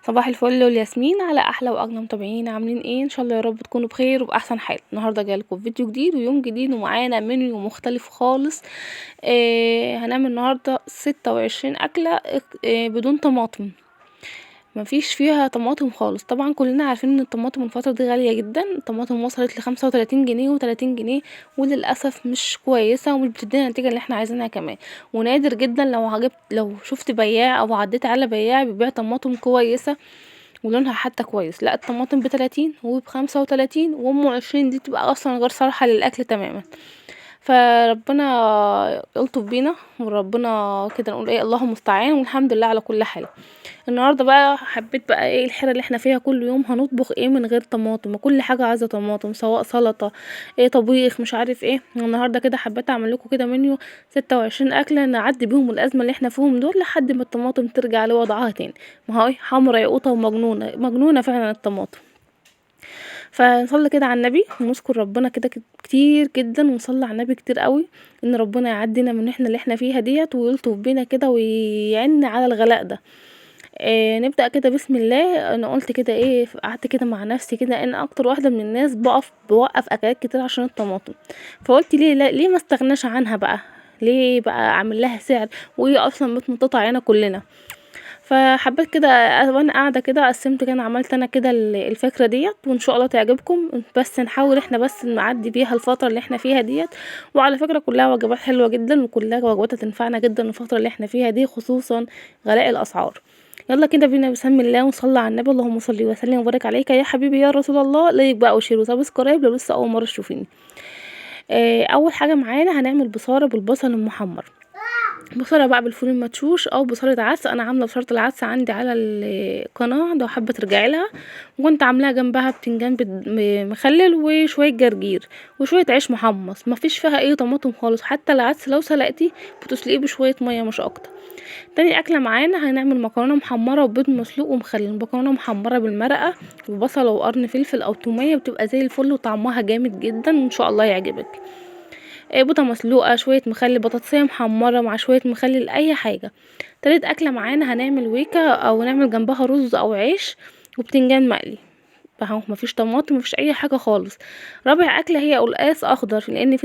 صباح الفل والياسمين على احلى واجمل متابعين. عاملين ايه؟ ان شاء الله يا رب تكونوا بخير وباحسن حال. النهارده جايلكم فيديو جديد ويوم جديد ومعانا منيو مختلف خالص. هنعمل النهارده 26 اكله بدون طماطم، مفيش فيها طماطم خالص. طبعا كلنا عارفين ان الطماطم الفتره دي غاليه جدا. الطماطم وصلت ل35 جنيه و30 جنيه، وللاسف مش كويسه ومش بتدينا النتيجه اللي احنا عايزينها كمان. ونادر جدا لو شفت بياع او عديت على بياع بيبيع طماطم كويسه ولونها حتى كويس. لا، الطماطم ب30 وب35 وام 20 دي تبقى اصلا غير صالحه للاكل تماما. فربنا يلطف بينا وربنا كده نقول ايه، الله المستعان والحمد لله على كل حال. النهارده بقى حبيت بقى ايه الحيره اللي احنا فيها كل يوم، هنطبخ ايه من غير طماطم؟ كل حاجه عايزه طماطم، سواء سلطه ايه طبيخ مش عارف ايه. النهارده كده حبيت اعمل لكم كده منيو 26 اكله نعدي بيهم الازمه اللي احنا فيهم دول لحد ما الطماطم ترجع لوضعها تاني. ما هو ايه، حمرا يقوطه ومجنونه مجنونه فعلا الطماطم. فنصلي كده على النبي ونذكر ربنا كده كتير جدا، ونصلي على النبي كتير قوي ان ربنا يعدينا من احنا اللي احنا فيها ديت ويلطف بينا كده ويعين على الغلاء ده. نبدأ كده بسم الله. انا قلت كده ايه، قعدت كده مع نفسي كده ان اكتر واحدة من الناس بوقف اكلات كتير عشان الطماطم. فقلت ليه لا، ليه ما استغناش عنها بقى؟ ليه بقى اعمل لها سعر وهي اصلا متنططة علينا كلنا؟ فحبيت كده وانا قاعده كده قسمت كده، عملت انا كده الفكره ديت، وان شاء الله تعجبكم. بس نحاول احنا بس نعدي بيها الفتره اللي احنا فيها ديت. وعلى فكره كلها وجبات حلوه جدا وكلها وجبات هتنفعنا جدا الفتره اللي احنا فيها دي، خصوصا غلاء الاسعار. يلا كده بينا بسم الله ونصلي على النبي. اللهم صل وسلم وبارك عليك يا حبيبي يا رسول الله. لايك بقى وشير وسبسكرايب لو لسه اول مره تشوفيني. اول حاجه معانا هنعمل بصاره بالبصل المحمر، بصلة بقى بالفول المدشوش او بصلة عدس. انا عامله بصلة العدس عندي على القناه لو حابه ترجعي لها، وكنت عاملاها جنبها بتنجان مخلل وشويه جرجير وشويه عيش محمص. ما فيش فيها اي طماطم خالص، حتى العدس لو سلقتيه بتسلقيه بشويه ميه مش اكتر. تاني اكله معانا هنعمل مكرونه محمره وبيض مسلوق ومخلل. مكرونه محمره بالمرقه وبصله وقرن فلفل او توميه، بتبقى زي الفل وطعمها جامد جدا وان شاء الله يعجبك. بيضه مسلوقه، شويه مخلل، بطاطسيه محمره مع شويه مخلل، اي حاجه. تالت اكله معانا هنعمل ويكا او نعمل جنبها رز او عيش وبتنجان مقلي. فاهو مفيش طماطم مفيش اي حاجه خالص. رابع اكله هي قلقاس اخضر، لان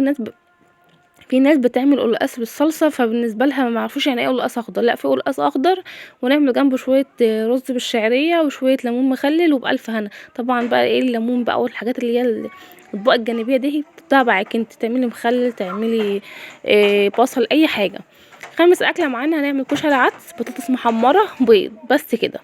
في ناس بتعمل قلقاس بالصلصه، فبالنسبه لها ما يعرفوش يعني ايه قلقاس اخضر. لا، في قلقاس اخضر ونعمل جنبه شويه رز بالشعريه وشويه ليمون مخلل وبالف هنا. طبعا بقى ايه الليمون بقى والحاجات اللي هي الاطباق الجانبيه دي تبعك انت، تعملي مخلل تعملي بصل اي حاجه. خامس اكله معانا هنعمل كشري عدس بطاطس محمره بيض، بس كده.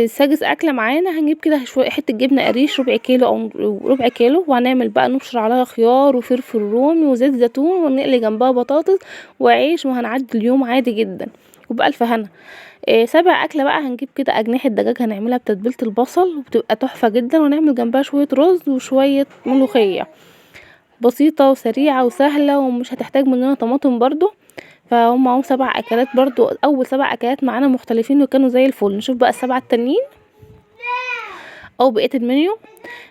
سادس اكله معانا هنجيب كده شويه حته جبنه قريش ربع كيلو او ربع كيلو، وهنعمل بقى نبشر عليها خيار وفلفل رومي وزيت زيتون ونقلي جنبها بطاطس وعيش، وهنعدي اليوم عادي جدا وبألف هنا. سابع اكله بقى هنجيب كده اجنحه دجاج هنعملها بتتبيله البصل وبتبقى تحفه جدا، ونعمل جنبها شويه رز وشويه ملوخيه، بسيطه وسريعه وسهله ومش هتحتاج مننا طماطم برضو. فهم اهو 7 اكلات برضو، اول 7 اكلات معانا مختلفين وكانوا زي الفل. نشوف بقى ال7 التانيين او بقيه المنيو.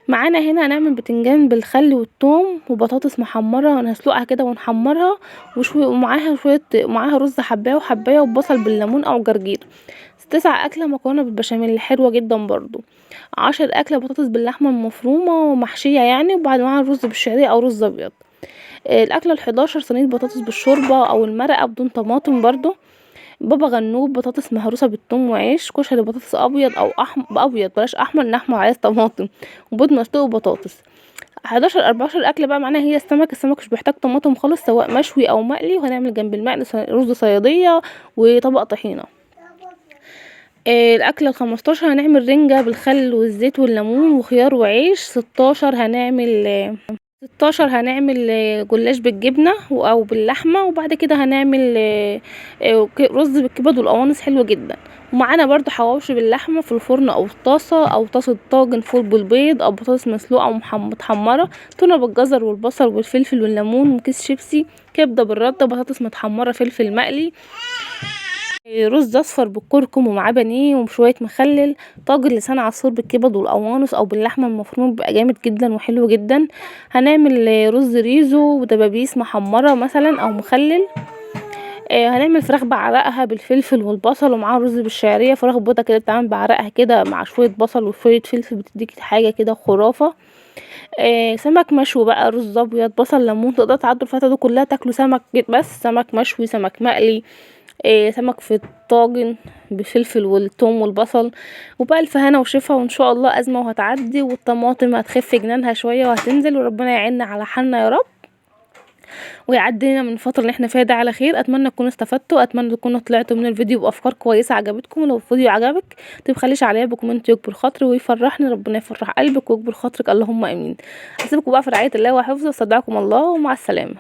معانا هنا هنعمل بتنجان بالخل والثوم وبطاطس محمره هنسلقها كده ونحمرها ومعاها رز حبايه وحبايه وبصل بالليمون او جرجير. 9 اكله مكرونه بالبشاميل حلوه جدا برضو. 10 اكله بطاطس باللحمه المفرومه ومحشيه يعني، وبعد معاها الرز بالشعريه او رز ابيض. الاكله ال11 صينيه بطاطس بالشوربه او المرقه بدون طماطم برضو. بابا غنوج بطاطس مهروسه بالثوم وعيش. كشري بطاطس ابيض او ابيض بلاش احمر، لان احمر عايز طماطم. وبيض مسلوق وبطاطس. 11 14 اكله بقى معناها هي السمك مش بيحتاج طماطم خالص سواء مشوي او مقلي. وهنعمل جنب المقلي رز صياديه وطبق طحينه. الاكله ال15 هنعمل رنجه بالخل والزيت والليمون وخيار وعيش. 16 هنعمل جلاش بالجبنه او باللحمه. وبعد كده هنعمل رز بالكبد والقوانص حلو جدا. ومعانا برضو حواوشي باللحمه في الفرن او طاسه او طاسه طاجن فول بالبيض او بطاطس مسلوقه متحمره، تونه بالجزر والبصل والفلفل والليمون وكيس شيبسي، كبده بالرده، بطاطس متحمره، فلفل مقلي، رز اصفر بالكركم ومعاه بانيه وشويه مخلل، طاجن لسان عصفور بالكبد والقوانص او باللحمه المفرومه بيبقى جامد جدا وحلو جدا. هنعمل رز ريزو ودبابيس محمره مثلا او مخلل. هنعمل فراخ بعرقها بالفلفل والبصل، ومعاها رز بالشعريه. فراخ بيضه كده بتتعمل بعرقها كده مع شويه بصل وشويه فلفل، بتديك حاجه كده خرافه. سمك مشوي بقى، رز ابيض، بصل، ليمون، تقدروا تعدوا الفتره دي كلها تاكلوا سمك، بس سمك مشوي، سمك مقلي، سمك في الطاجن بالفلفل والثوم والبصل. وبقى الفهانه وشفا، وان شاء الله ازمه وهتعدي، والطماطم هتخف جنانها شويه وهتنزل، وربنا يعيننا على حالنا يا رب، ويعدينا من الفتره اللي احنا فيها ده على خير. اتمنى تكونوا استفدتوا، اتمنى تكونوا طلعتوا من الفيديو بافكار كويسه عجبتكم. لو الفيديو عجبك تبخليش عليا بكومنت يكبر خاطري ويفرحني، ربنا يفرح قلبك ويكبر خاطرك، اللهم امين. اسيبكم بقى في رعايه الله وحفظه، واستودعكم الله، ومع السلامه.